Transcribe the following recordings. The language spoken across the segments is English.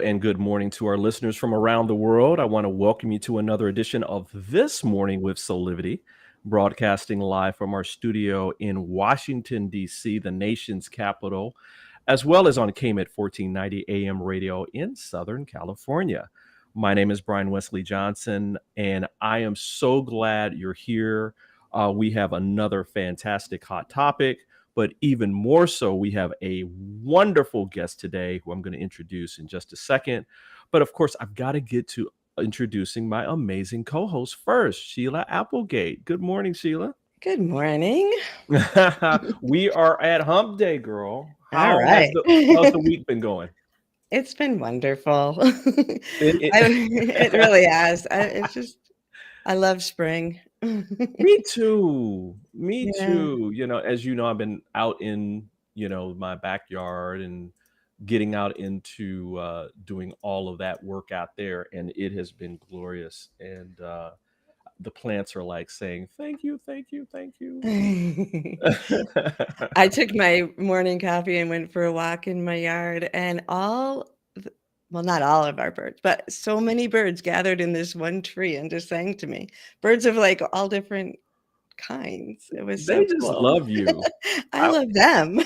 and good morning to our listeners from around the world. I want to welcome you to another edition of This Morning with Soulivity, broadcasting live from our studio in Washington, D.C., the nation's capital, as well as on KMET 1490 AM radio in Southern California. My name is Brian Westley Johnson, and I am so glad you're here. We have another fantastic hot topic. But even more so, we have a wonderful guest today who I'm going to introduce in just a second. But of course, I've got to get to introducing my amazing co-host first, Sheila Applegate. Good morning, Sheila. Good morning. We are at Hump Day, girl. All How's right. the week been going? It's been wonderful. It- It really has. I love spring. Me too. Me Yeah. too. As you know, I've been out in, my backyard and getting out into doing all of that work out there, and it has been glorious. And the plants are like saying, "Thank you, thank you, thank you." I took my morning coffee and went for a walk in my yard, and not all of our birds, but so many birds gathered in this one tree and just sang to me. Birds of like all different kinds. It was They so just cool. love you. I love them.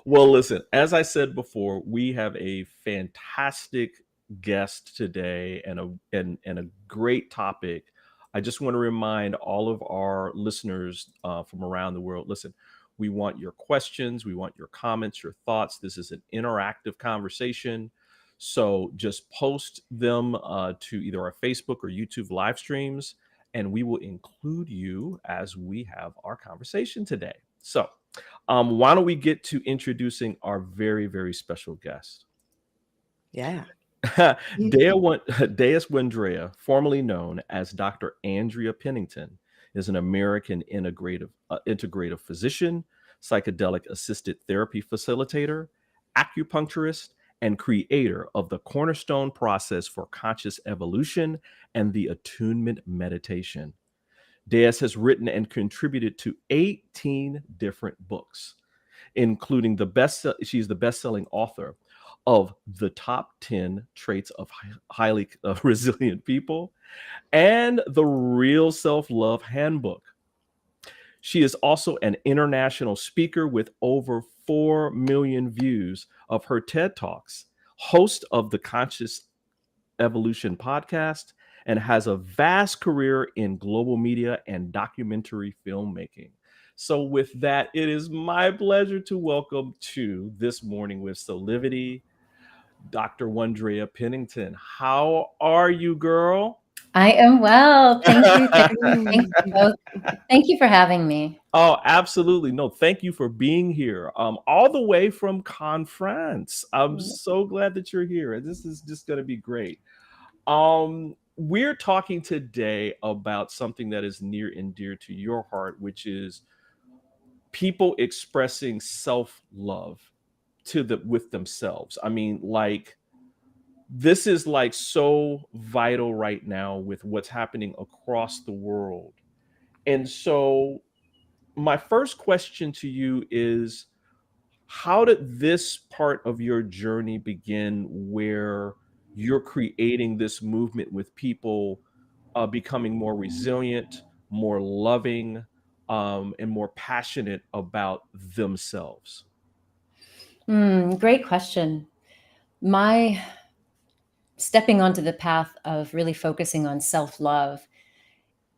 Well, listen, as I said before, we have a fantastic guest today and a great topic. I just want to remind all of our listeners from around the world, listen, we want your questions, we want your comments, your thoughts. This is an interactive conversation. So just post them to either our Facebook or YouTube live streams, and we will include you as we have our conversation today. So why don't we get to introducing our very, very special guest? Yeah. Deus Wendrea, formerly known as Dr. Andrea Pennington, is an American integrative physician, psychedelic assisted therapy facilitator, acupuncturist, and creator of the cornerstone process for conscious evolution and the attunement meditation. Deus has written and contributed to 18 different books, including she's the best-selling author of The Top 10 Traits of Highly Resilient People and The Real Self-Love Handbook. She is also an international speaker with over 4 million views of her TED Talks, host of the Conscious Evolution podcast, and has a vast career in global media and documentary filmmaking. So with that, it is my pleasure to welcome to This Morning with Soulivity, Dr. Wendrea Pennington. How are you, girl? I am well. Thank you. Thank you for having me. Oh, absolutely. No, thank you for being here. All the way from Conference. I'm so glad that you're here. This is just going to be great. We're talking today about something that is near and dear to your heart, which is people expressing self-love with themselves. I mean, like, this is like so vital right now with what's happening across the world. And so my first question to you is, how did this part of your journey begin where you're creating this movement with people becoming more resilient, more loving, and more passionate about themselves? Great question. My stepping onto the path of really focusing on self-love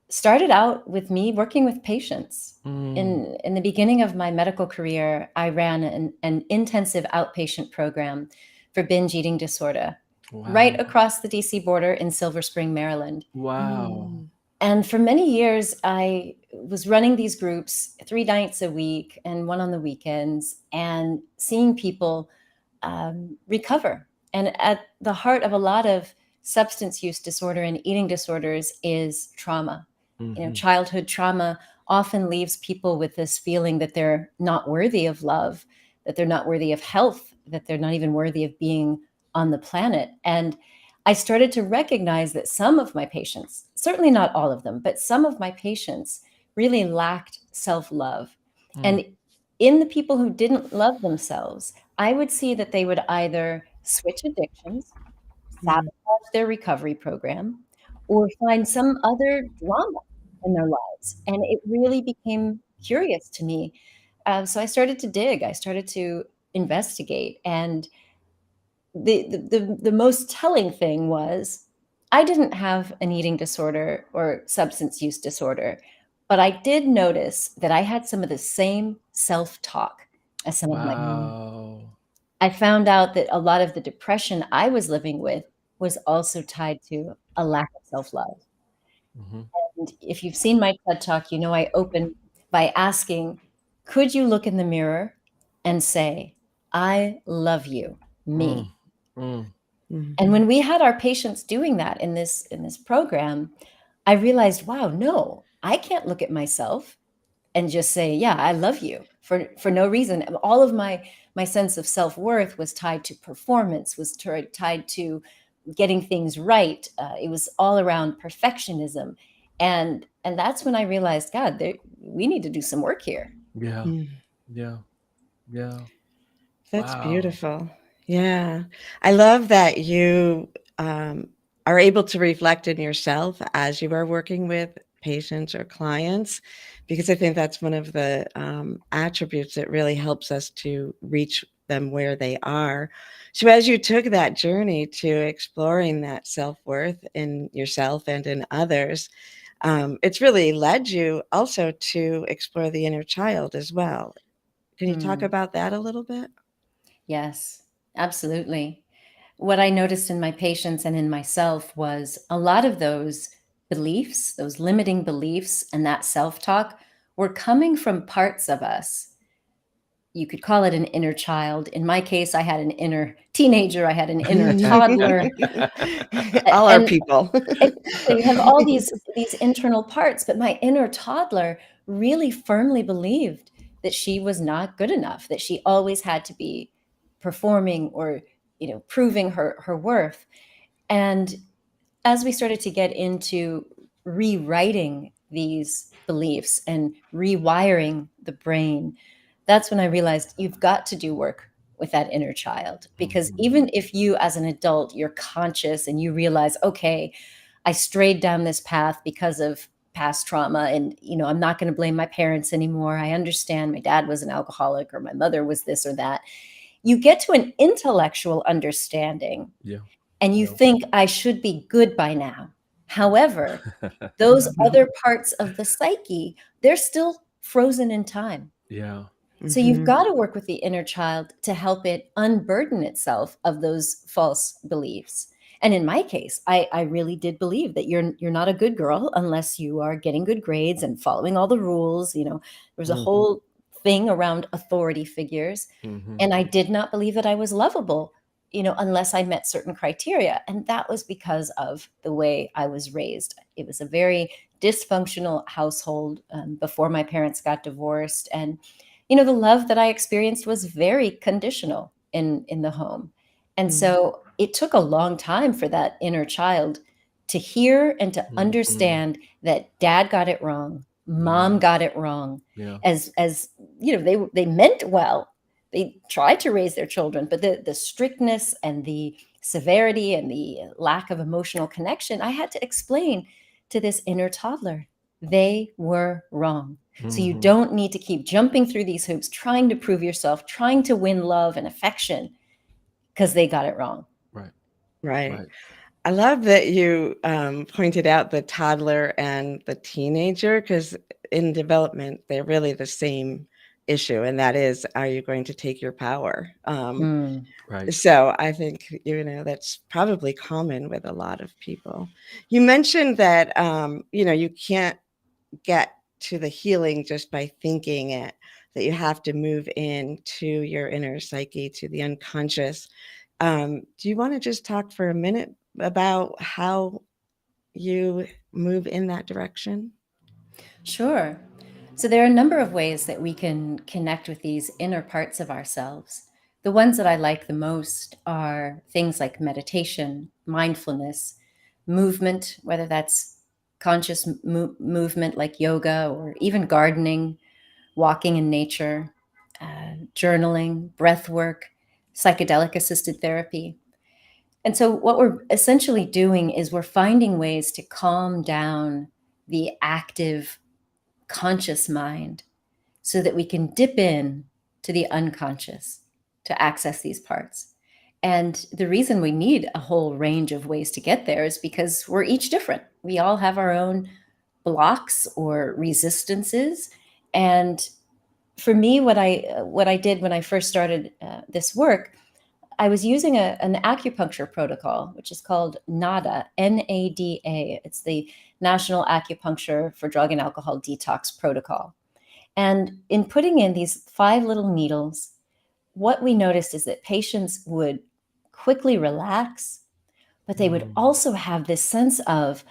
started out with me working with patients. In the beginning of my medical career, I ran an intensive outpatient program for binge eating disorder right across the DC border in Silver Spring, Maryland. Wow. And for many years, I was running these groups 3 nights a week and one on the weekends, and seeing people recover. And at the heart of a lot of substance use disorder and eating disorders is trauma. Childhood trauma often leaves people with this feeling that they're not worthy of love, that they're not worthy of health, that they're not even worthy of being on the planet. And I started to recognize that some of my patients, certainly not all of them, but some of my patients really lacked self-love. And in the people who didn't love themselves, I would see that they would either switch addictions, Mm. sabotage their recovery program, or find some other drama in their lives. And it really became curious to me. So I started to dig, I started to investigate. And the most telling thing was I didn't have an eating disorder or substance use disorder, but I did notice that I had some of the same self-talk as some of my. Wow. I found out that a lot of the depression I was living with was also tied to a lack of self-love. Mhm. And if you've seen my TED Talk, you know I open by asking, could you look in the mirror and say, I love you, Mm. me? Mm. And Mhm. when we had our patients doing that in this program, I realized, wow, no, I can't look at myself and just say, yeah, I love you for no reason. All of my sense of self-worth was tied to performance, was tied to getting things right. It was all around perfectionism. And that's when I realized, God, we need to do some work here. Yeah. Mm. Yeah. Yeah. That's Wow. beautiful. Yeah. I love that you are able to reflect in yourself as you are working with patients or clients, because I think that's one of the attributes that really helps us to reach them where they are. So, as you took that journey to exploring that self worth in yourself and in others, it's really led you also to explore the inner child as well. Can you talk Hmm. about that a little bit? Yes, absolutely. What I noticed in my patients and in myself was a lot of those beliefs, those limiting beliefs, and that self talk were coming from parts of us. You could call it an inner child. In my case, I had an inner teenager, I had an inner toddler. All our And people. exactly, you have all these internal parts, but my inner toddler really firmly believed that she was not good enough, that she always had to be performing or, proving her worth. And as we started to get into rewriting these beliefs and rewiring the brain, that's when I realized you've got to do work with that inner child. Because Mhm. even if you, as an adult, you're conscious and you realize, okay, I strayed down this path because of past trauma, and I'm not going to blame my parents anymore. I understand my dad was an alcoholic or my mother was this or that. You get to an intellectual understanding Yeah. and you Yeah. think I should be good by now. However, those other parts of the psyche, they're still frozen in time. Yeah. So you've Mhm. got to work with the inner child to help it unburden itself of those false beliefs. And in my case, I really did believe that you're not a good girl unless you are getting good grades and following all the rules. There was a Mhm. whole thing around authority figures. Mhm. And I did not believe that I was lovable, unless I met certain criteria. And that was because of the way I was raised. It was a very dysfunctional household before my parents got divorced. And the love that I experienced was very conditional in the home. And Mm. so it took a long time for that inner child to hear and to Mhm. understand that dad got it wrong, mom Yeah. got it wrong. Yeah. As they meant well. They tried to raise their children, but the strictness and the severity and the lack of emotional connection, I had to explain to this inner toddler, they were wrong. So you Mhm. don't need to keep jumping through these hoops, trying to prove yourself, trying to win love and affection because they got it wrong. Right. Right. Right. I love that you pointed out the toddler and the teenager, because in development, they're really the same issue. And that is, are you going to take your power? Mm. Right. So I think, that's probably common with a lot of people. You mentioned that, you can't get to the healing just by thinking it, that you have to move into your inner psyche, to the unconscious. Do you want to just talk for a minute about how you move in that direction? Sure. So there are a number of ways that we can connect with these inner parts of ourselves. The ones that I like the most are things like meditation, mindfulness, movement, whether that's conscious movement like yoga or even gardening, walking in nature, journaling, breath work. psychedelic assisted therapy. And so what we're essentially doing is we're finding ways to calm down the active conscious mind so that we can dip in to the unconscious to access these parts. And the reason we need a whole range of ways to get there is because we're each different. We all have our own blocks or resistances. And for me, what I did when I first started this work, I was using an acupuncture protocol, which is called NADA, N-A-D-A. It's the National Acupuncture for Drug and Alcohol Detox Protocol. And in putting in these 5 little needles, what we noticed is that patients would quickly relax, but they would also have this sense of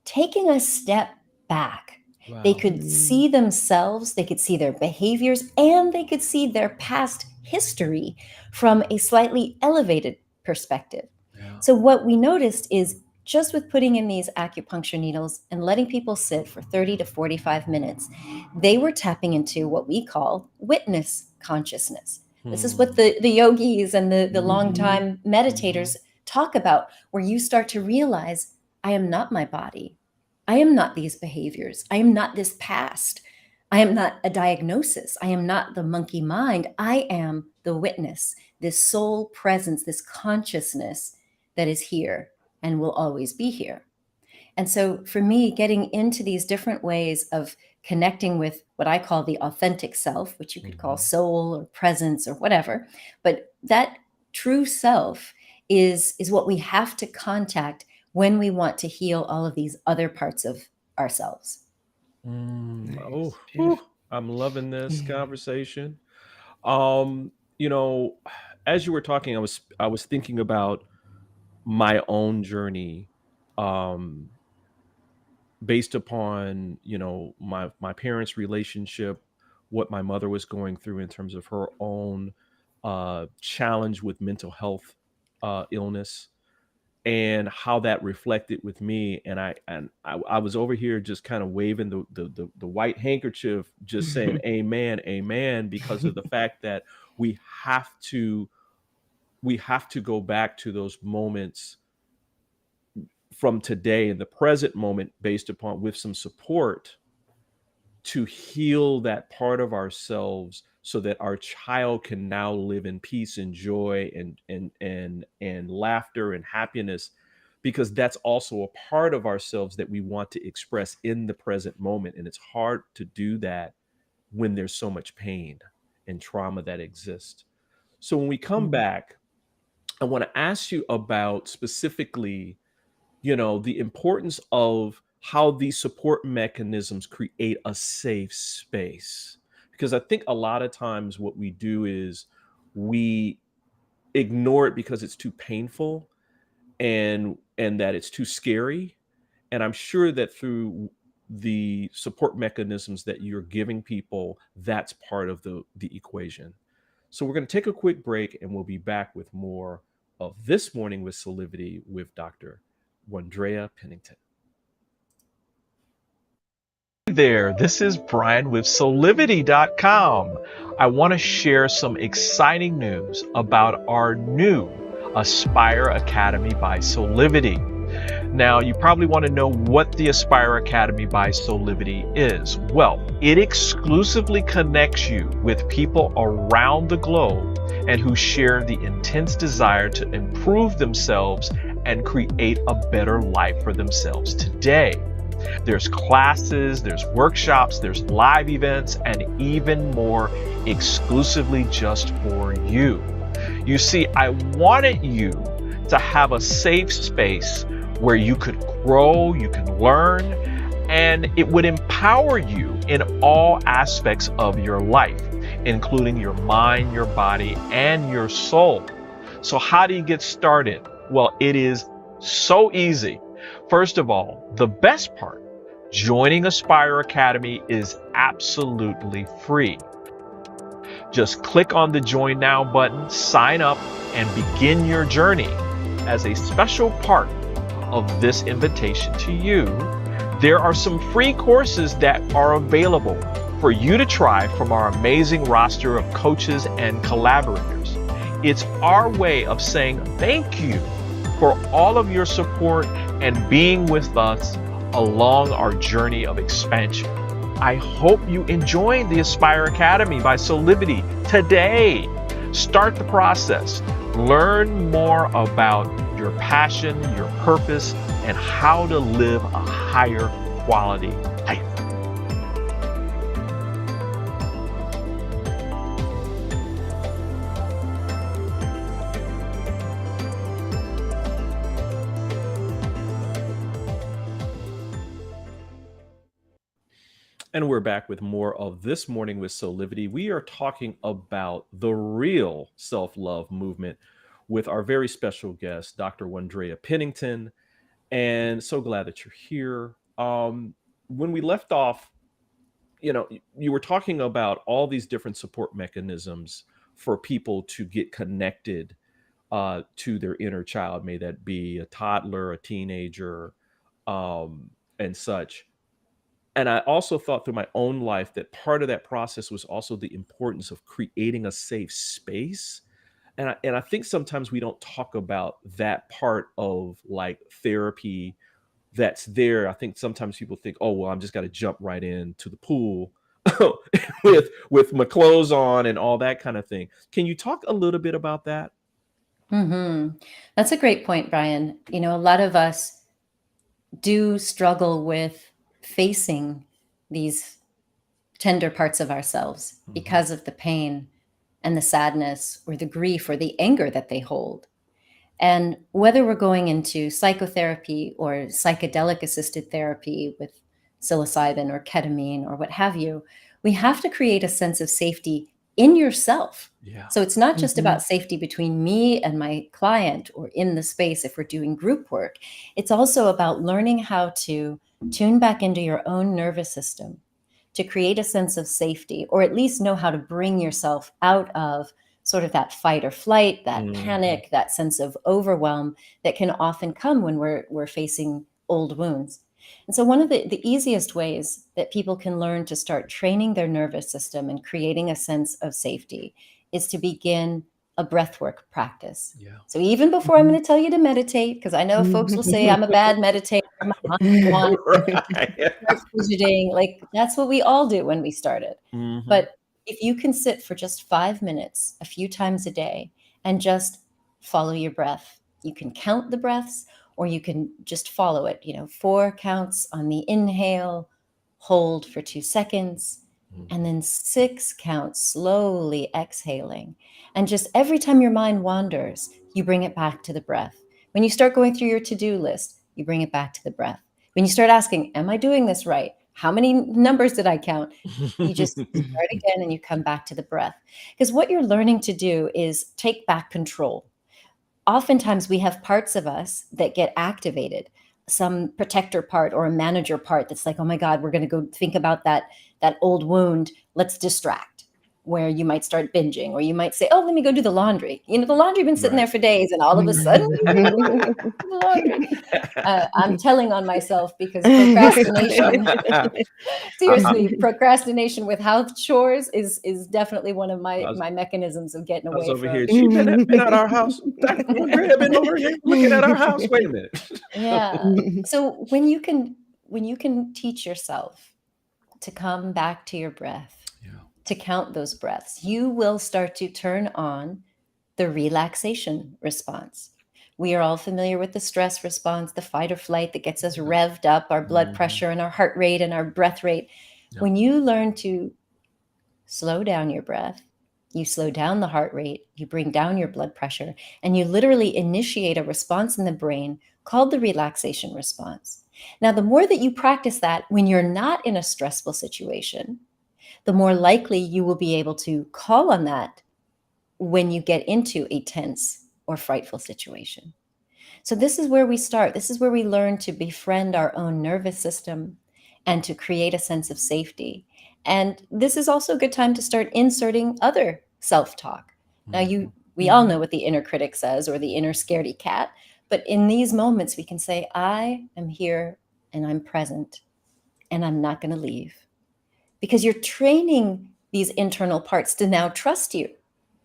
taking a step back. Wow. They could see themselves, they could see their behaviors, and they could see their past history from a slightly elevated perspective. Yeah. So what we noticed is just with putting in these acupuncture needles and letting people sit for 30 to 45 minutes, they were tapping into what we call witness consciousness. This is what the yogis and the longtime meditators talk about, where you start to realize, I am not my body. I am not these behaviors. I am not this past. I am not a diagnosis. I am not the monkey mind. I am the witness, this soul presence, this consciousness that is here and will always be here. And so for me, getting into these different ways of connecting with what I call the authentic self, which you could call soul or presence or whatever, but that true self is what we have to contact when we want to heal all of these other parts of ourselves. Oh, whew, I'm loving this conversation. You know, as you were talking, I was thinking about my own journey, based upon, you know, my parents' relationship, what my mother was going through in terms of her own challenge with mental health illness, and how that reflected with me. And I was over here just kind of waving the white handkerchief, just saying amen, amen, because of the fact that we have to go back to those moments from today in the present moment, based upon with some support, to heal that part of ourselves so that our child can now live in peace and joy and laughter and happiness, because that's also a part of ourselves that we want to express in the present moment. And it's hard to do that when there's so much pain and trauma that exists. So when we come back, I want to ask you about specifically, you know, the importance of how these support mechanisms create a safe space. Because I think a lot of times what we do is we ignore it because it's too painful and that it's too scary. And I'm sure that through the support mechanisms that you're giving people, that's part of the equation. So we're going to take a quick break, and we'll be back with more of This Morning with Soulivity with Dr. ANDREA Pennington. Hey there, this is Brian with Soulivity.com. I want to share some exciting news about our new Aspire Academy by Soulivity. Now, you probably want to know what the Aspire Academy by Soulivity is. Well, it exclusively connects you with people around the globe and who share the intense desire to improve themselves and create a better life for themselves today. There's classes, there's workshops, there's live events, and even more exclusively just for you. You see, I wanted you to have a safe space where you could grow, you can learn, and it would empower you in all aspects of your life, including your mind, your body, and your soul. So how do you get started? Well, it is so easy. First of all, the best part, joining Aspire Academy is absolutely free. Just click on the Join Now button, sign up, and begin your journey. As a special part of this invitation to you, there are some free courses that are available for you to try from our amazing roster of coaches and collaborators. It's our way of saying thank you for all of your support and being with us along our journey of expansion. I hope you enjoyed the Aspire Academy by Soulivity today. Start the process. Learn more about your passion, your purpose, and how to live a higher quality life. And we're back with more of This Morning with Soulivity. We are talking about the real self-love movement with our very special guest, Dr. ANDREA Pennington. And so glad that you're here. When we left off, you were talking about all these different support mechanisms for people to get connected to their inner child, may that be a toddler, a teenager, and such. And I also thought through my own life that part of that process was also the importance of creating a safe space. And I think sometimes we don't talk about that part of like therapy that's there. I think sometimes people think, oh, well, I'm just got to jump right into the pool with my clothes on and all that kind of thing. Can you talk a little bit about that? That's a great point, Brian. A lot of us do struggle with facing these tender parts of ourselves because of the pain and the sadness or the grief or the anger that they hold. And whether we're going into psychotherapy or psychedelic assisted therapy with psilocybin or ketamine or what have you, we have to create a sense of safety in yourself. Yeah. So it's not just about safety between me and my client or in the space if we're doing group work. It's also about learning how to tune back into your own nervous system to create a sense of safety, or at least know how to bring yourself out of sort of that fight or flight, that panic, that sense of overwhelm that can often come when we're facing old wounds. And so one of the easiest ways that people can learn to start training their nervous system and creating a sense of safety is to begin a breathwork practice. Yeah. So even before I'm going to tell you to meditate, because I know folks will say I'm a bad meditator, my mind wanders, start fidgeting. Like that's what we all do when we started. But if you can sit for just 5 minutes a few times a day and just follow your breath, you can count the breaths or you can just follow it, 4 counts on the inhale, hold for 2 seconds, and then 6 counts slowly exhaling. And just every time your mind wanders, you bring it back to the breath. When you start going through your to-do list, you bring it back to the breath. When you start asking, am I doing this right? How many numbers did I count? You just start again and you come back to the breath. Because what you're learning to do is take back control. Oftentimes we have parts of us that get activated, some protector part or a manager part that's like, oh my God, we're going to go think about that old wound. Let's distract. Where you might start binging, or you might say, oh, let me go do the laundry. The laundry been sitting there for days, and all of a sudden, the laundry. I'm telling on myself because procrastination, seriously, procrastination with house chores is definitely one of my mechanisms of getting away over from. here. She been at our house. Dr. ANDREA been over here looking at our house. Wait a minute. Yeah. So when you can teach yourself to come back to your breath, to count those breaths, you will start to turn on the relaxation response. We are all familiar with the stress response, the fight or flight that gets us revved up, our blood pressure and our heart rate and our breath rate. When you learn to slow down your breath, you slow down the heart rate, you bring down your blood pressure, and you literally initiate a response in the brain called the relaxation response. Now, the more that you practice that when you're not in a stressful situation, the more likely you will be able to call on that when you get into a tense or frightful situation. So this is where we start. This is where we learn to befriend our own nervous system and to create a sense of safety. And this is also a good time to start inserting other self-talk. Now, we all know what the inner critic says, or the inner scaredy cat, but in these moments we can say, I am here and I'm present and I'm not going to leave. Because you're training these internal parts to now trust you.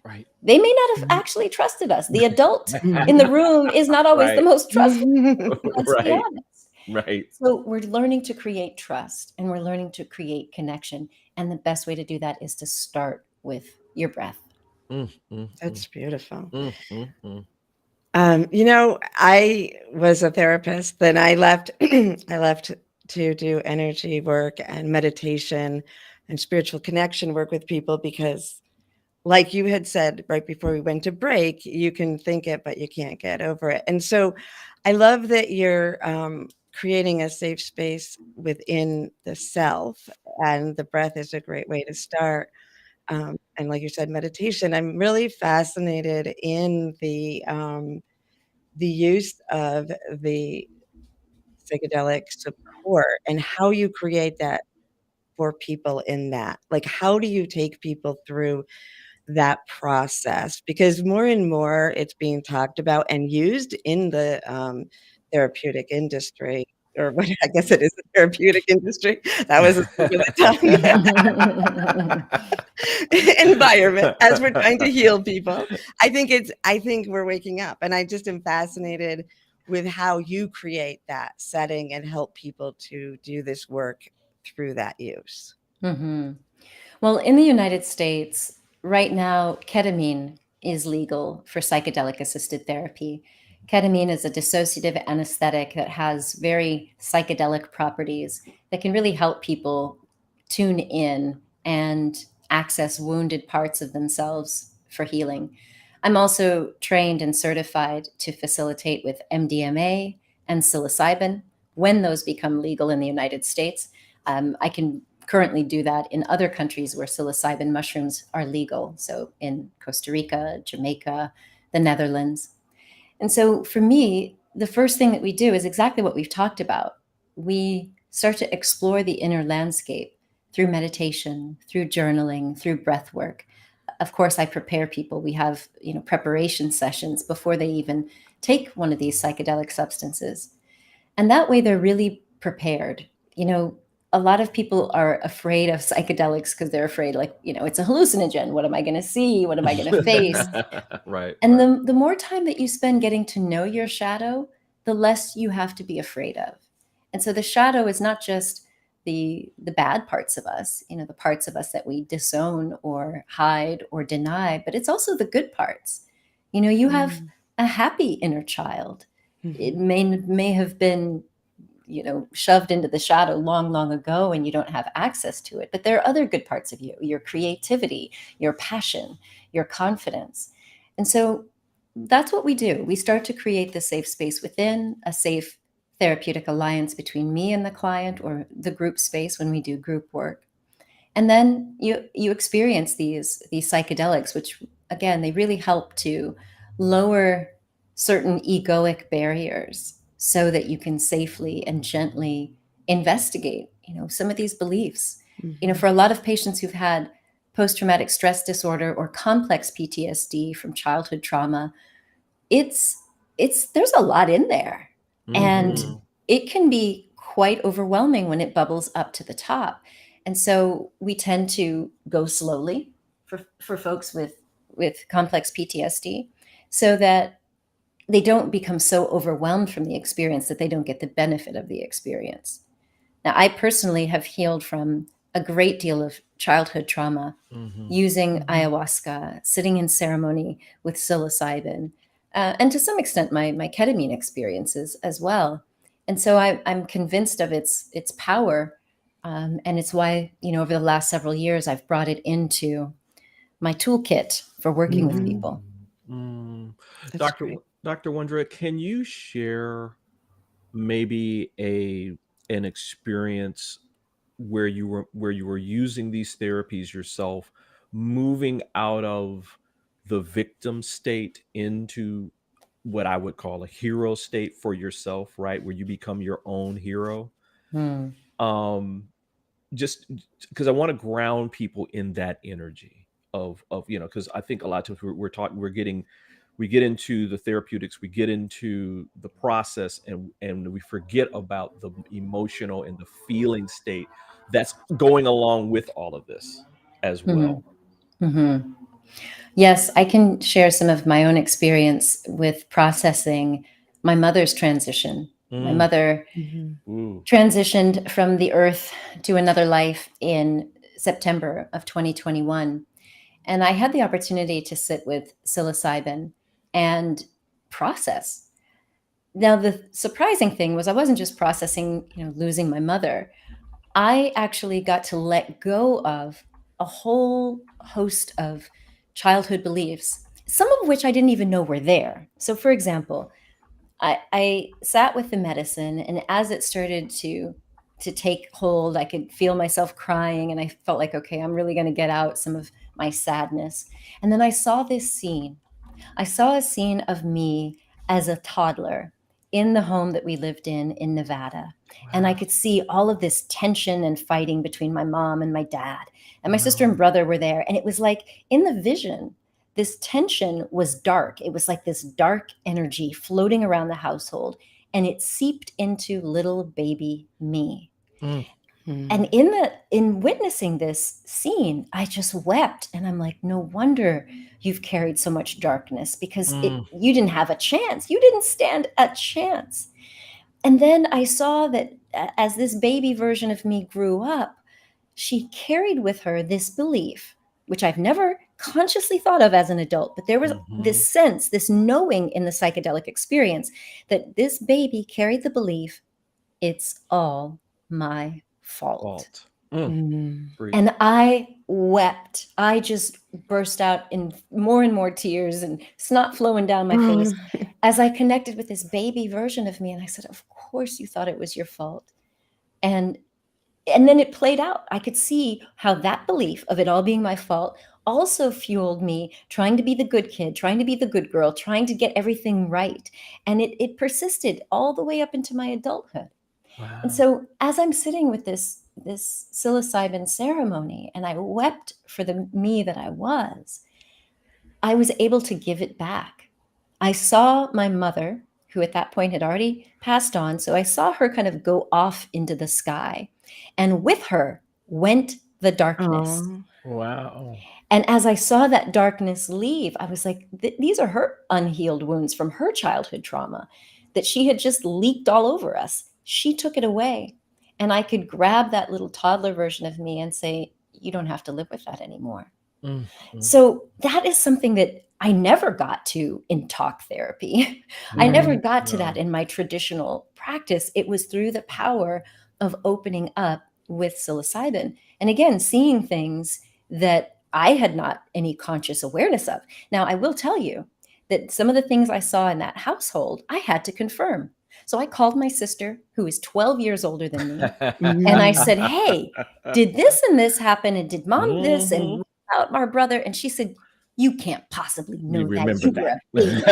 Right. They may not have actually trusted us. The adult in the room is not always the Right. most trustworthy. Let's be Right. honest. Right. So we're learning to create trust and we're learning to create connection. And the best way to do that is to start with your breath. That's beautiful. Mm. I was a therapist, then I left I left to do energy work and meditation and spiritual connection work with people because, like you had said right before we went to break, you can think it, but you can't get over it. And so I love that you're creating a safe space within the self, and the breath is a great way to start. And like you said, meditation. I'm really fascinated in the use of the psychedelic support and how you create that for people in that. Like, how do you take people through that process? Because more and more it's being talked about and used in the therapeutic industry, or what I guess it is the therapeutic industry. That was a slip of the tongue. Environment as we're trying to heal people. I think we're waking up, and I just am fascinated with how you create that setting and help people to do this work through that use. Well, in the United States, right now, ketamine is legal for psychedelic assisted therapy. Ketamine is a dissociative anesthetic that has very psychedelic properties that can really help people tune in and access wounded parts of themselves for healing. I'm also trained and certified to facilitate with MDMA and psilocybin when those become legal in the United States. I can currently do that in other countries where psilocybin mushrooms are legal. So in Costa Rica, Jamaica, the Netherlands. And so for me, the first thing that we do is exactly what we've talked about. We start to explore the inner landscape through meditation, through journaling, through breath work. Of course, I prepare people. We have, preparation sessions before they even take one of these psychedelic substances. And that way they're really prepared. A lot of people are afraid of psychedelics because they're afraid, it's a hallucinogen. What am I going to see? What am I going to face? Right. And right. the more time that you spend getting to know your shadow, the less you have to be afraid of. And so the shadow is not just the bad parts of us, the parts of us that we disown or hide or deny, but it's also the good parts. You have a happy inner child. It may have been shoved into the shadow long, long ago and you don't have access to it. But there are other good parts of you, your creativity, your passion, your confidence. And so that's what we do. We start to create the safe space within, a safe therapeutic alliance between me and the client, or the group space when we do group work. And then you experience these psychedelics, which again, they really help to lower certain egoic barriers so that you can safely and gently investigate, some of these beliefs. For a lot of patients who've had post-traumatic stress disorder or complex PTSD from childhood trauma, there's a lot in there. And it can be quite overwhelming when it bubbles up to the top. And so we tend to go slowly for folks with complex PTSD so that they don't become so overwhelmed from the experience that they don't get the benefit of the experience. Now, I personally have healed from a great deal of childhood trauma using ayahuasca, sitting in ceremony with psilocybin, and to some extent my ketamine experiences as well. And so I'm convinced of its power, and it's why over the last several years I've brought it into my toolkit for working with people. That's great. Dr. Wondra, can you share maybe an experience where you were using these therapies yourself, moving out of the victim state into what I would call a hero state for yourself, right? Where you become your own hero. Just because I want to ground people in that energy of because I think a lot of times we get into the therapeutics, we get into the process, and we forget about the emotional and the feeling state that's going along with all of this as well. Yes, I can share some of my own experience with processing my mother's transition. My mother Ooh. transitioned from the earth to another life in September of 2021. And I had the opportunity to sit with psilocybin and process. Now, the surprising thing was I wasn't just processing, losing my mother. I actually got to let go of a whole host of childhood beliefs, some of which I didn't even know were there. So, for example, I sat with the medicine, and as it started to take hold, I could feel myself crying, and I felt like, okay, I'm really going to get out some of my sadness. And then I saw this scene. I saw a scene of me as a toddler in the home that we lived in Nevada. And I could see all of this tension and fighting between my mom and my dad. And my sister and brother were there. And it was like in the vision, this tension was dark. It was like this dark energy floating around the household. And it seeped into little baby me. Mm. And in witnessing this scene, I just wept. And I'm like, no wonder you've carried so much darkness, because you didn't have a chance. You didn't stand a chance. And then I saw that as this baby version of me grew up, she carried with her this belief, which I've never consciously thought of as an adult, but there was this sense, this knowing in the psychedelic experience that this baby carried the belief, it's all my fault. Breathe. And I wept. I just burst out in more and more tears and snot flowing down my face as I connected with this baby version of me. And I said, of course you thought it was your fault. And then it played out. I could see how that belief of it all being my fault also fueled me trying to be the good kid, trying to be the good girl, trying to get everything right. And it persisted all the way up into my adulthood. Wow. And so as I'm sitting with this psilocybin ceremony, and I wept for the me that I was able to give it back. I saw my mother, who at that point had already passed on. So I saw her kind of go off into the sky, and with her went the darkness. Wow. And as I saw that darkness leave, I was like, these are her unhealed wounds from her childhood trauma that she had just leaked all over us. She took it away. And I could grab that little toddler version of me and say, you don't have to live with that anymore. So that is something that I never got to in talk therapy. I never got to that in my traditional practice. It was through the power of opening up with psilocybin. And again, seeing things that I had not any conscious awareness of. Now, I will tell you that some of the things I saw in that household, I had to confirm. So I called my sister, who is 12 years older than me, and I said, hey, did this and this happen? And did mom this? And what about our brother? And she said, you can't possibly know that. You were a baby.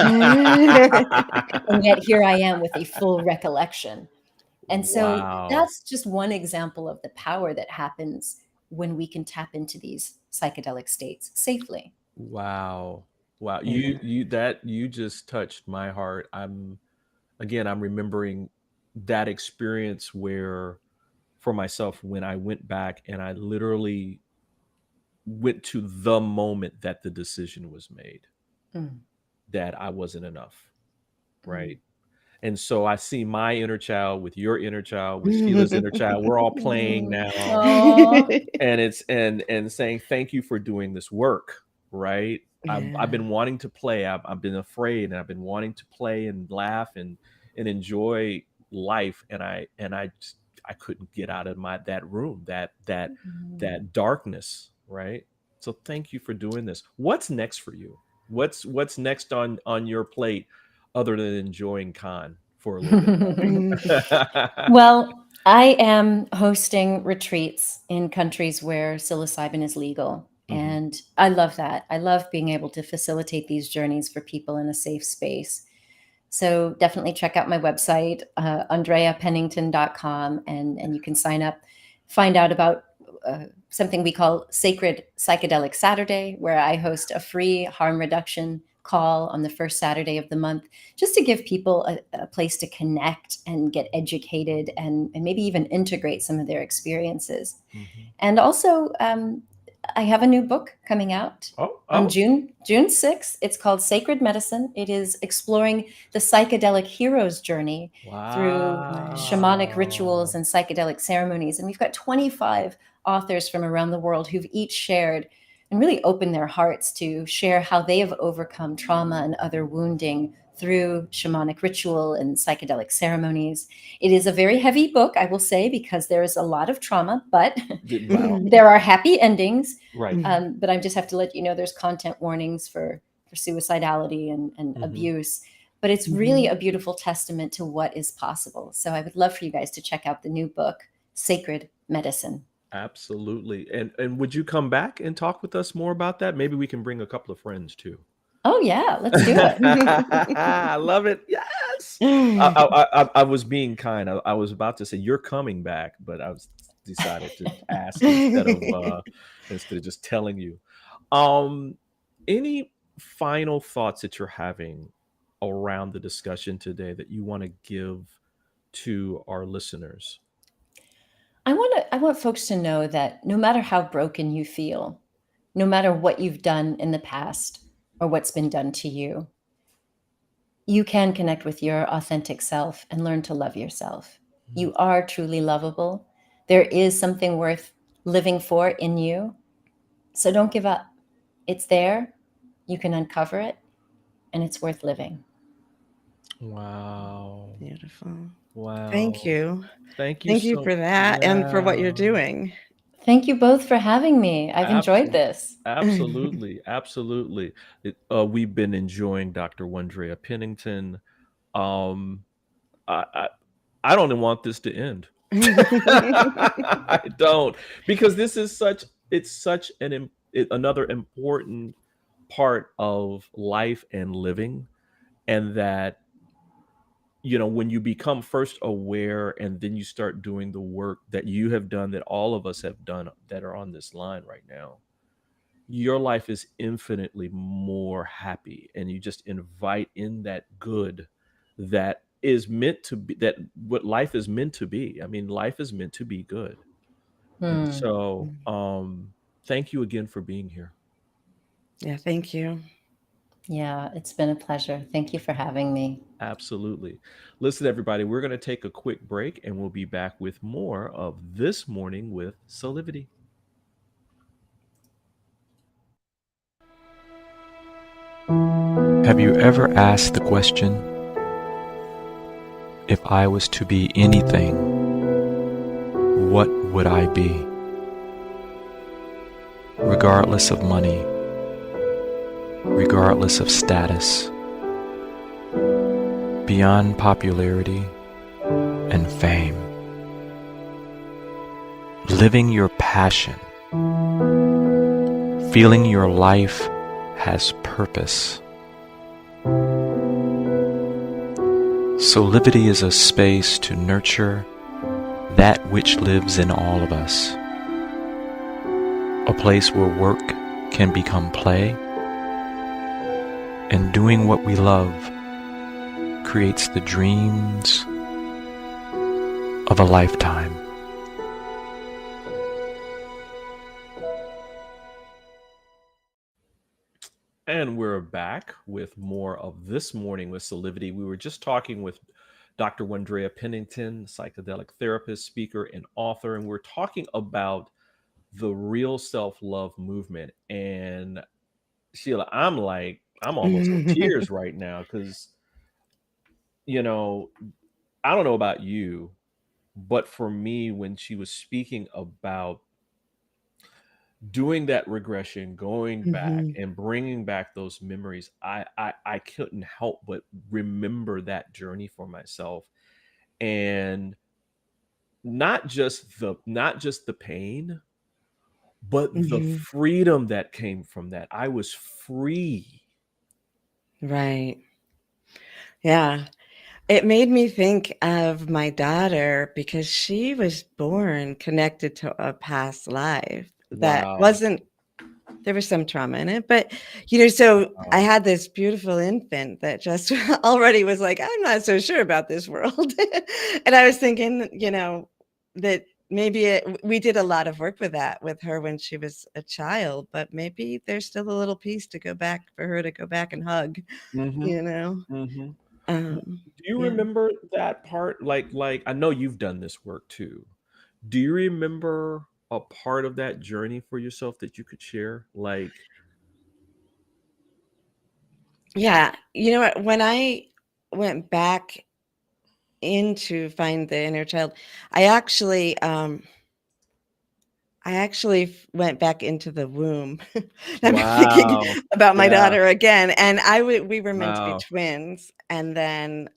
And yet here I am with a full recollection. And so that's just one example of the power that happens when we can tap into these psychedelic states safely. Wow. You just touched my heart. I'm remembering that experience where, for myself, when I went back and I literally went to the moment that the decision was made, that I wasn't enough. Right. And so I see my inner child with your inner child, with Sheila's inner child. We're all playing now. And it's and saying thank you for doing this work. Right. I've been wanting to play. I've been afraid, and I've been wanting to play and laugh and enjoy life. And I couldn't get out of that room, that darkness. Right. So thank you for doing this. What's next for you? What's next on your plate, other than enjoying Con for a little bit? Well, I am hosting retreats in countries where psilocybin is legal. And I love that. I love being able to facilitate these journeys for people in a safe space. So definitely check out my website, ANDREAPENNINGTON.com, and you can sign up, find out about something we call Sacred Psychedelic Saturday, where I host a free harm reduction call on the first Saturday of the month, just to give people a place to connect and get educated and maybe even integrate some of their experiences. And also, I have a new book coming out Oh, on June 6th. It's called Sacred Medicine. It is exploring the psychedelic hero's journey through shamanic rituals and psychedelic ceremonies. And we've got 25 authors from around the world who've each shared and really opened their hearts to share how they have overcome trauma and other wounding through shamanic ritual and psychedelic ceremonies. It is a very heavy book, I will say, because there is a lot of trauma, but Wow. there are happy endings. Right. But I just have to let you know there's content warnings for suicidality and abuse. But it's really a beautiful testament to what is possible. So I would love for you guys to check out the new book, Sacred Medicine. Absolutely. And would you come back and talk with us more about that? Maybe we can bring a couple of friends too. Oh yeah, let's do it. I love it. Yes. I was being kind. I was about to say you're coming back, but I was decided to ask instead of just telling you. Any final thoughts that you're having around the discussion today that you want to give to our listeners? I want folks to know that no matter how broken you feel, no matter what you've done in the past or what's been done to you, you can connect with your authentic self and learn to love yourself. You are truly lovable. There is something worth living for in you. So don't give up. It's there. You can uncover it, and it's worth living. Wow. Beautiful. Wow. Thank you. Thank you Thank you so for that and for what you're Yeah. doing. Thank you both for having me. I've enjoyed this. Absolutely. Absolutely. We've been enjoying Dr. Wandrea Pennington. I I don't even want this to end. I don't, because this is it's such another important part of life and living, and that when you become first aware and then you start doing the work that you have done, that all of us have done that are on this line right now, your life is infinitely more happy, and you just invite in that good that is meant to be, that what life is meant to be. I mean, life is meant to be good. And so thank you again for being here. Yeah, thank you. Yeah, it's been a pleasure. Thank you for having me. Absolutely. Listen, everybody, we're going to take a quick break, and we'll be back with more of This Morning with Soulivity. Have you ever asked the question, if I was to be anything, what would I be? Regardless of money, regardless of status, beyond popularity and fame, living your passion, feeling your life has purpose. Soulivity is a space to nurture that which lives in all of us. A place where work can become play, and doing what we love creates the dreams of a lifetime. And we're back with more of This Morning with Soulivity. We were just talking with Dr. Wandrea Pennington, psychedelic therapist, speaker, and author, and we're talking about the real self-love movement. And Sheila, I'm almost in tears right now, because, I don't know about you, but for me, when she was speaking about doing that regression, going back and bringing back those memories, I couldn't help but remember that journey for myself, and not just the pain, but the freedom that came from that. I was free. Right. Yeah. It made me think of my daughter, because she was born connected to a past life that Wow. there was some trauma in it, but so I had this beautiful infant that just already was like, I'm not so sure about this world. And I was thinking, that maybe we did a lot of work with that with her when she was a child, but maybe there's still a little piece to go back for her to go back and hug, Mm-hmm. you know? Mm-hmm. Do you Yeah. remember that part? Like I know you've done this work too. Do you remember a part of that journey for yourself that you could share? Like, Yeah. You know what? When I went back in to find the inner child, I actually went back into the womb. I'm thinking wow. about my Yeah. daughter again, and we were meant to be Wow. twins, and then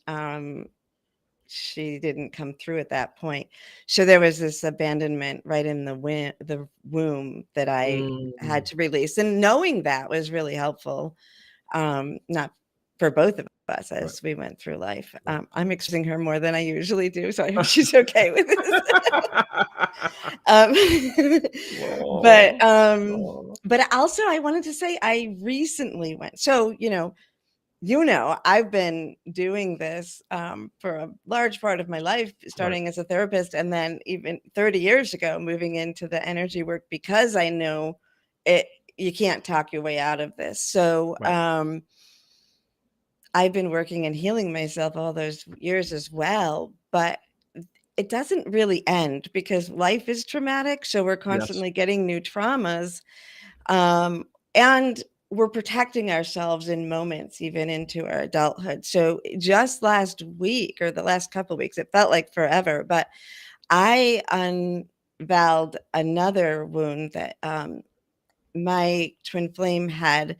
she didn't come through at that point. So there was this abandonment right in the womb that I Mm, had to release, and knowing that was really helpful. Not for both of us right. as we went through life. Right. I'm expressing her more than I usually do, so I hope she's okay with this. Um, but Oh, um, oh, but also I wanted to say I recently went. So I've been doing this for a large part of my life, right. starting as a therapist, and then even 30 years ago, moving into the energy work because I know it. You can't talk your way out of this. So Right. I've been working and healing myself all those years as well, but it doesn't really end because life is traumatic. So we're Yes. constantly getting new traumas. And we're protecting ourselves in moments, even into our adulthood. So just last week or the last couple of weeks, it felt like forever, but I unveiled another wound that my twin flame had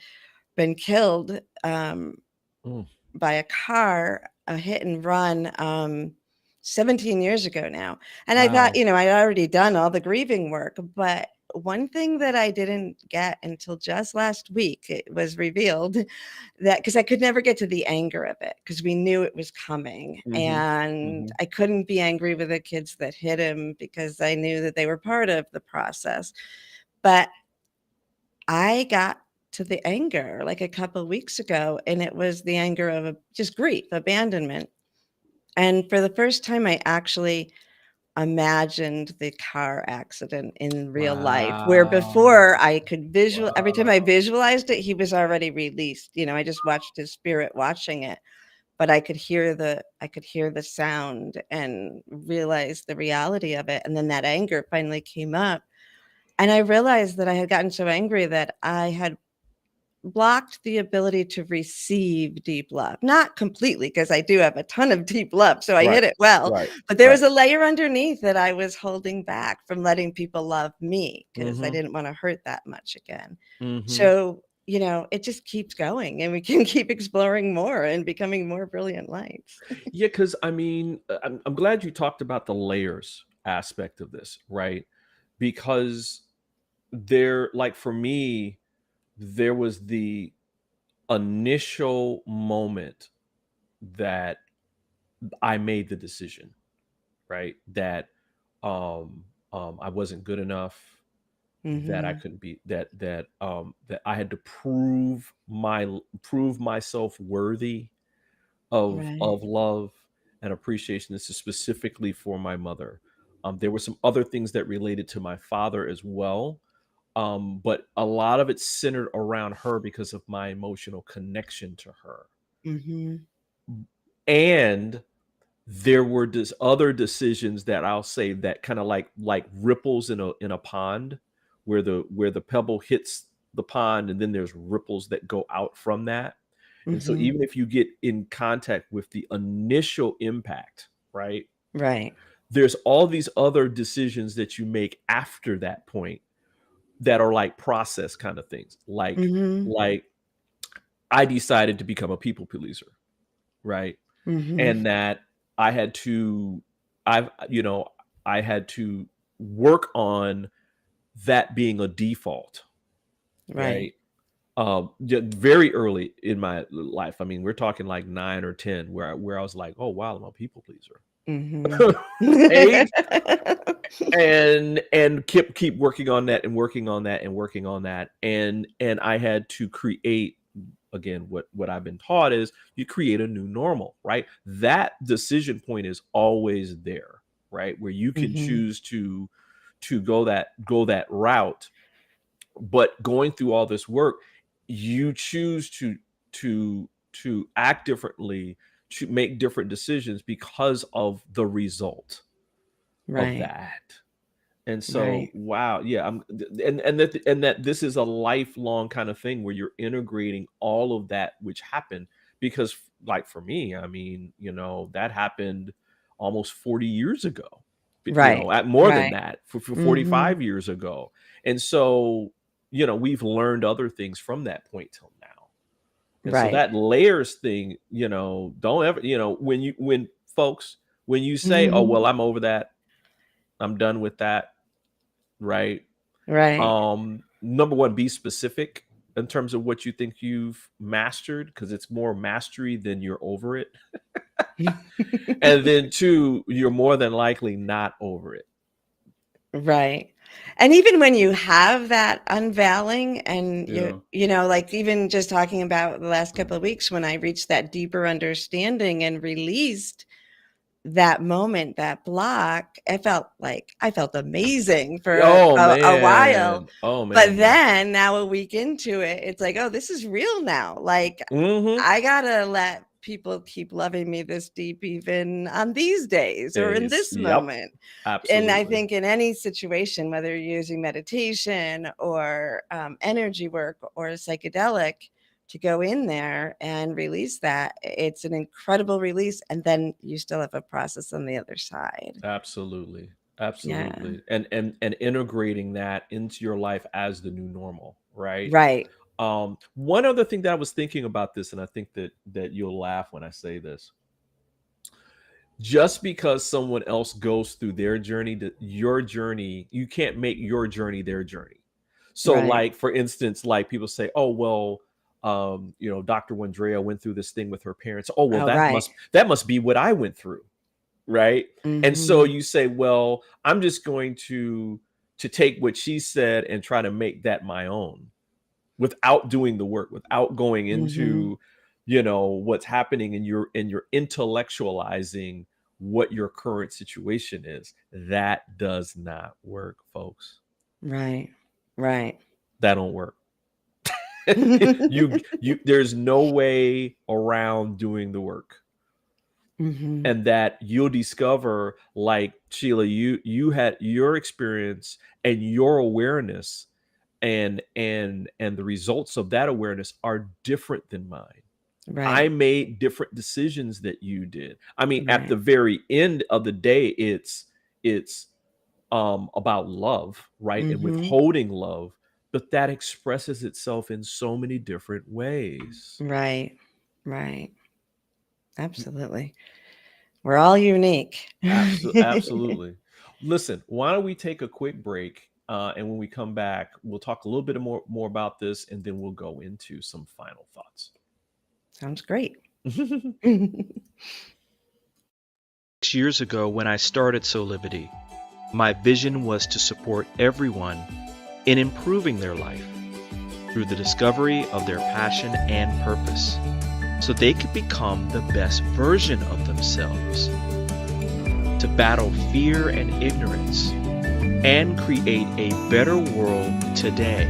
been killed Mm, by a car, a hit and run, 17 years ago now. And I thought, wow. I'd already done all the grieving work, but one thing that I didn't get until just last week, it was revealed that because I could never get to the anger of it because we knew it was coming. Mm-hmm. And Mm-hmm. I couldn't be angry with the kids that hit him because I knew that they were part of the process. But I got to the anger like a couple weeks ago, and it was the anger of just grief, abandonment. And for the first time, I actually imagined the car accident in real life, where Wow. before I could every time I Wow. visualized it, he was already released. I just watched his spirit watching it, but I could hear the sound and realize the reality of it. And then that anger finally came up. And I realized that I had gotten so angry that I had blocked the ability to receive deep love. Not completely, because I do have a ton of deep love, so I Right. hit it well, Right. but there Right. was a layer underneath that I was holding back from letting people love me because I Mm-hmm. didn't want to hurt that much again. Mm-hmm. So, it just keeps going and we can keep exploring more and becoming more brilliant lights. Yeah, because I mean, I'm glad you talked about the layers aspect of this, right? Because like for me, there was the initial moment that I made the decision, right? That I wasn't good enough, that I Mhm. couldn't be that I had to prove myself worthy Right. of love and appreciation. This is specifically for my mother. There were some other things that related to my father as well, but a lot of it centered around her because of my emotional connection to her. Mhm. And there were other decisions that I'll say that kind of like ripples in a pond, where the pebble hits the pond and then there's ripples that go out from that. And so Mhm. even if you get in contact with the initial impact, right, Right. there's all these other decisions that you make after that point that are like process kind of things. Mhm. Like I decided to become a people pleaser, right? Mhm. And that I had to I've you know, I had to work on that being a default, Right. right? Very early in my life. I mean, we're talking like 9 or 10 where I was like, "Oh, wow, I'm a people pleaser." Mhm. Right? And keep working on that and working on that and working on that. And I had to create, again, what I've been taught is you create a new normal, right? That decision point is always there. right? Where you can Mm-hmm. choose to go that route. But going through all this work, you choose to act differently, to make different decisions because of the result of Right. that. And so, Right. wow, yeah, and that this is a lifelong kind of thing where you're integrating all of that which happened. Because, like, for me, I mean, that happened almost 40 years ago, Right. at more than Right. that, for Mm-hmm. 45 years ago. And so, we've learned other things from that point till now. And so Right. that layers thing, don't ever, when folks, when you say, oh, Mm-hmm. well, I'm over that, I'm done with that, right? Right. Number one, be specific in terms of what you think you've mastered, because it's more mastery than you're over it. And then two, you're more than likely not over it. Right. And even when you have that unveiling and Yeah. like even just talking about the last couple of weeks when I reached that deeper understanding and released that moment, that block, I felt amazing for Oh a while. man. Oh But man. Yeah. then now a week into it, it's like, oh, this is real now. Like Mm-hmm. I gotta let people keep loving me this deep, even on these days or in this Yep. moment. And I Absolutely. think in any situation, whether you're using meditation or energy work or psychedelic, to go in there and release that, it's an incredible release. And then you still have a process on the other side. Absolutely. Yeah. Absolutely. And integrating that into your life as the new normal, right? Right. One other thing that I was thinking about this, and I think that you'll laugh when I say this. Just because someone else goes through their journey, your journey, you can't make your journey their journey. So, Right. like, for instance, like people say, oh, well, Dr. Wandrea went through this thing with her parents. Oh, well, Oh, right. that must be what I went through. Right. And so Mm-hmm. you say, well, I'm just going to take what she said and try to make that my own without doing the work, without going Mm-hmm. into, what's happening, and you're intellectualizing what your current situation is. That does not work, folks. Right. Right. That don't work. you there's no way around doing the work. Mm-hmm. And that you'll discover, like Sheila, you had your experience and your awareness, and the results of that awareness are different than mine. I Right. made different decisions that you did. I mean, at Right. the very end of the day, it's about love, right? And Mm-hmm. withholding love, but that expresses itself in so many different ways. Right. Right. Absolutely. We're all unique. Absolutely. Listen, why don't we take a quick break? And when we come back, we'll talk a little bit more about this, and then we'll go into some final thoughts. Sounds great. 6 years ago, when I started Soulivity, my vision was to support everyone in improving their life through the discovery of their passion and purpose, so they could become the best version of themselves, to battle fear and ignorance, and create a better world today.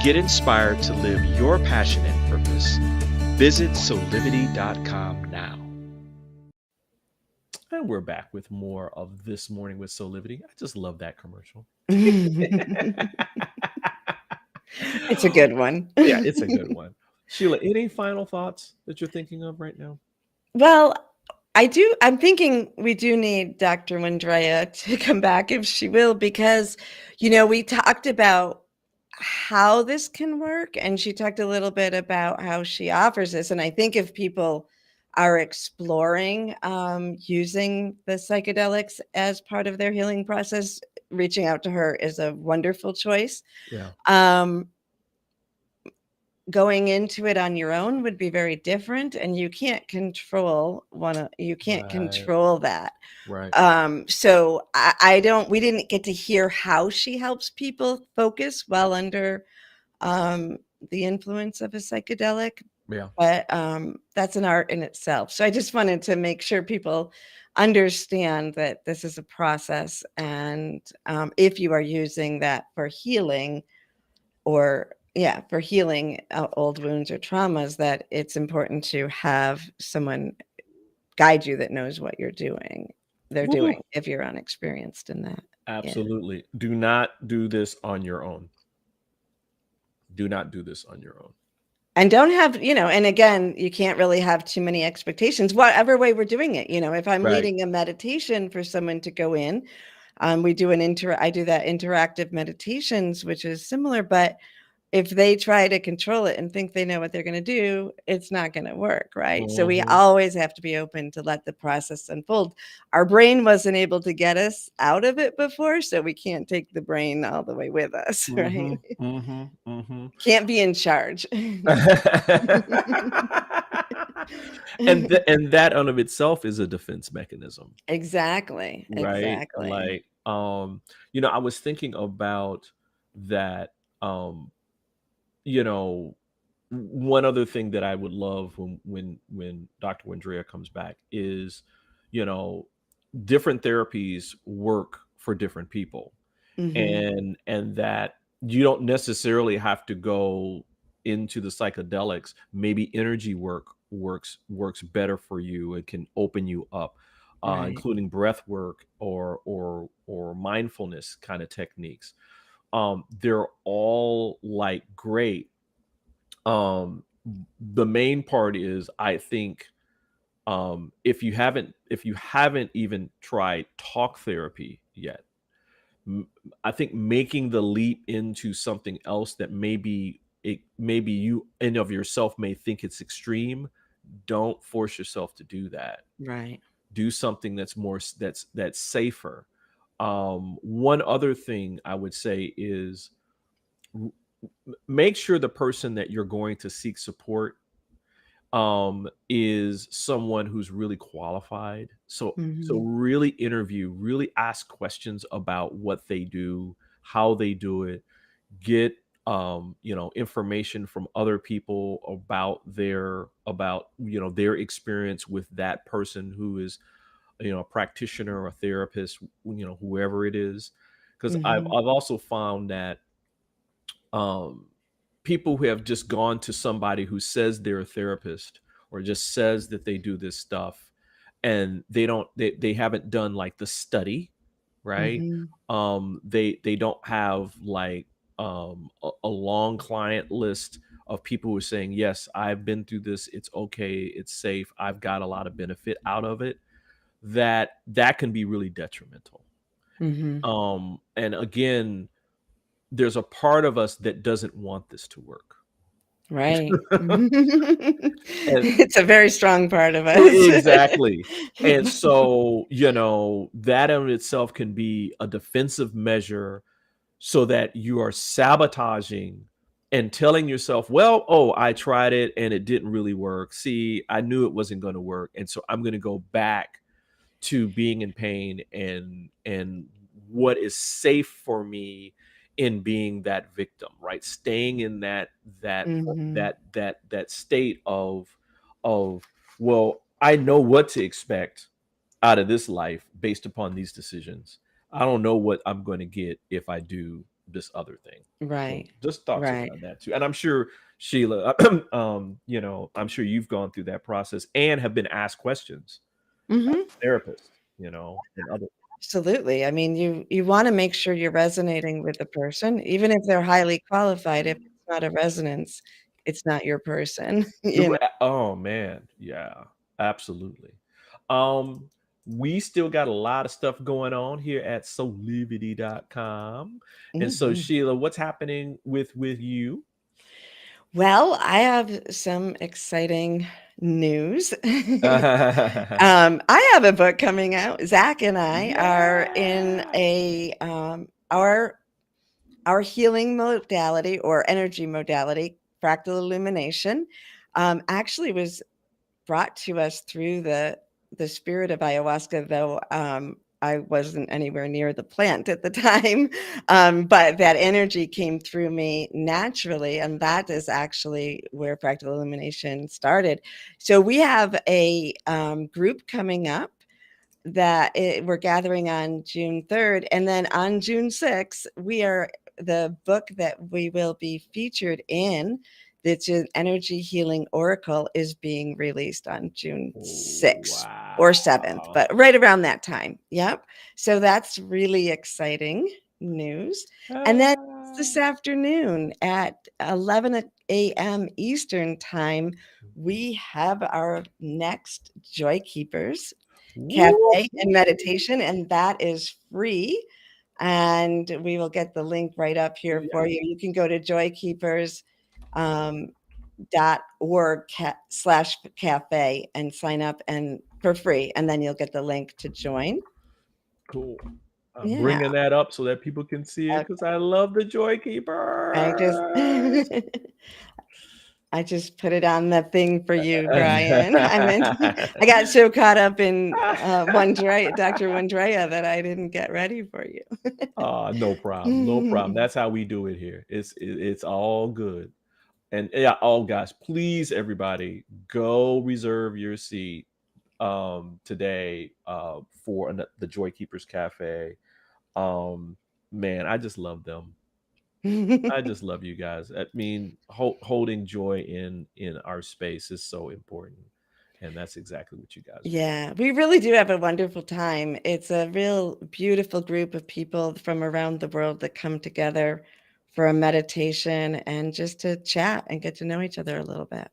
Get inspired to live your passion and purpose. Visit Soulivity.com now. And we're back with more of This Morning with Soulivity. I just love that commercial. It's a good one. Yeah, it's a good one. Sheila, any final thoughts that you're thinking of right now? Well, I'm thinking we do need Dr. Wandrea to come back if she will, because, we talked about how this can work, and she talked a little bit about how she offers this. And I think if people are exploring using the psychedelics as part of their healing process, reaching out to her is a wonderful choice. Yeah. Going into it on your own would be very different, and you can't control control that. Right. So we didn't get to hear how she helps people focus while under the influence of a psychedelic. Yeah. But that's an art in itself. So I just wanted to make sure people understand that this is a process. And if you are using that for healing or for healing old wounds or traumas, that it's important to have someone guide you that knows what they're Woo. doing if you're unexperienced in that. Absolutely. Do not do this on your own. Do not do this on your own. And don't have, and again, you can't really have too many expectations, whatever way we're doing it. If I'm Right. leading a meditation for someone to go in, I do that interactive meditations, which is similar, but if they try to control it and think they know what they're going to do, it's not going to work, right? So we always have to be open to let the process unfold. Our brain wasn't able to get us out of it before, so we can't take the brain all the way with us, right? Can't be in charge. And that of itself is a defense mechanism. Exactly. Right? Exactly. Like, I was thinking about that. One other thing that I would love when Dr. Wendrea comes back is, different therapies work for different people. And that you don't necessarily have to go into the psychedelics. Maybe energy work works better for you. It can open you up, Right. including breath work or mindfulness kind of techniques. They're all like great. The main part is, I think, if you haven't even tried talk therapy yet, I think making the leap into something else that maybe you in of yourself may think it's extreme, don't force yourself to do that. Right. Do something that's more that's safer. One other thing I would say is, make sure the person that you're going to seek support is someone who's really qualified. So really interview, really ask questions about what they do, how they do it. Get information from other people about their experience with that person who is a practitioner or a therapist, whoever it is. Because I've also found that people who have just gone to somebody who says they're a therapist or just says that they do this stuff, and they haven't done like the study, right? They don't have like a long client list of people who are saying, yes, I've been through this, it's okay, it's safe, I've got a lot of benefit out of it. That can be really detrimental. And again, there's a part of us that doesn't want this to work. Right. It's a very strong part of us. Exactly. And so, that in itself can be a defensive measure, so that you are sabotaging and telling yourself, well, oh, I tried it and it didn't really work. See, I knew it wasn't going to work. And so I'm going to go back to being in pain and what is safe for me in being that victim, right? Staying in that state of, well, I know what to expect out of this life based upon these decisions. I don't know what I'm going to get if I do this other thing. Right. So just thoughts around that too. And I'm sure, Sheila, I'm sure you've gone through that process and have been asked questions as a therapist, and other. Absolutely. I mean, you want to make sure you're resonating with the person, even if they're highly qualified. If it's not a resonance, it's not your person. Oh man, yeah, absolutely. We still got a lot of stuff going on here at Soulivity.com. And so, Sheila, what's happening with you? Well, I have some exciting news. I have a book coming out. Zach and I are in our healing modality or energy modality, fractal illumination, actually was brought to us through the spirit of ayahuasca, though I wasn't anywhere near the plant at the time, but that energy came through me naturally, and that is actually where fractal illumination started. So we have a group coming up we're gathering on June 3rd. And then on June 6th, the book that we will be featured in, that's an Energy Healing Oracle, is being released on June 6th or 7th, but right around that time. Yep. So that's really exciting news. And then this afternoon at 11 a.m. Eastern time, we have our next Joy Keepers Cafe and meditation, and that is free. And we will get the link right up here for you. You can go to joykeepers.org/cafe and sign up and for free, and then you'll get the link to join. Cool. I'm bringing that up so that people can see it, because I love the Joy Keeper. I just put it on the thing for you, Brian. I got so caught up in Dr. Wandrea that I didn't get ready for you. No problem. No problem. That's how we do it here. It's all good. And yeah, guys, please, everybody, go reserve your seat today for the Joy Keepers Cafe. Man, I just love them. I just love you guys. I mean, holding joy in our space is so important, and that's exactly what you guys do. Yeah, we really do have a wonderful time. It's a real beautiful group of people from around the world that come together for a meditation and just to chat and get to know each other a little bit.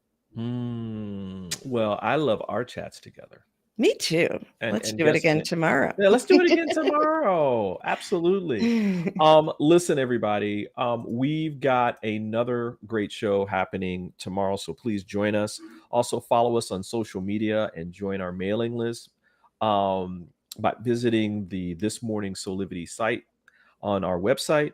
Well, I love our chats together. Me too. Let's do it again tomorrow. Yeah, let's do it again tomorrow. Absolutely. Listen, everybody, we've got another great show happening tomorrow, so please join us. Also, follow us on social media and join our mailing list by visiting the This Morning Soulivity site on our website.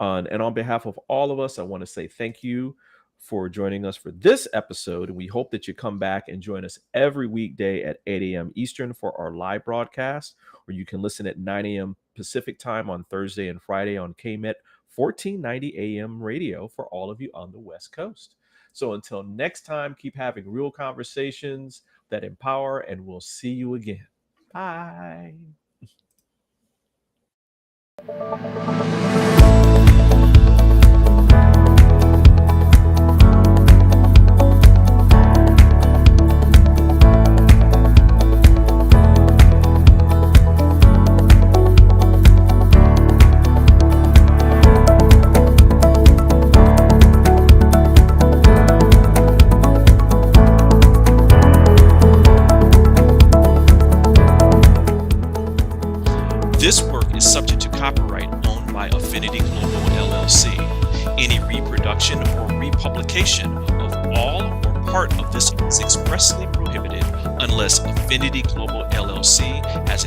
And on behalf of all of us, I want to say thank you for joining us for this episode. And we hope that you come back and join us every weekday at 8 a.m. Eastern for our live broadcast, or you can listen at 9 a.m. Pacific time on Thursday and Friday on KMET 1490 AM radio for all of you on the West Coast. So until next time, keep having real conversations that empower, and we'll see you again. Bye. This work is subject to copyright owned by Affinity Global LLC. Any reproduction or republication of all or part of this is expressly prohibited unless Affinity Global LLC has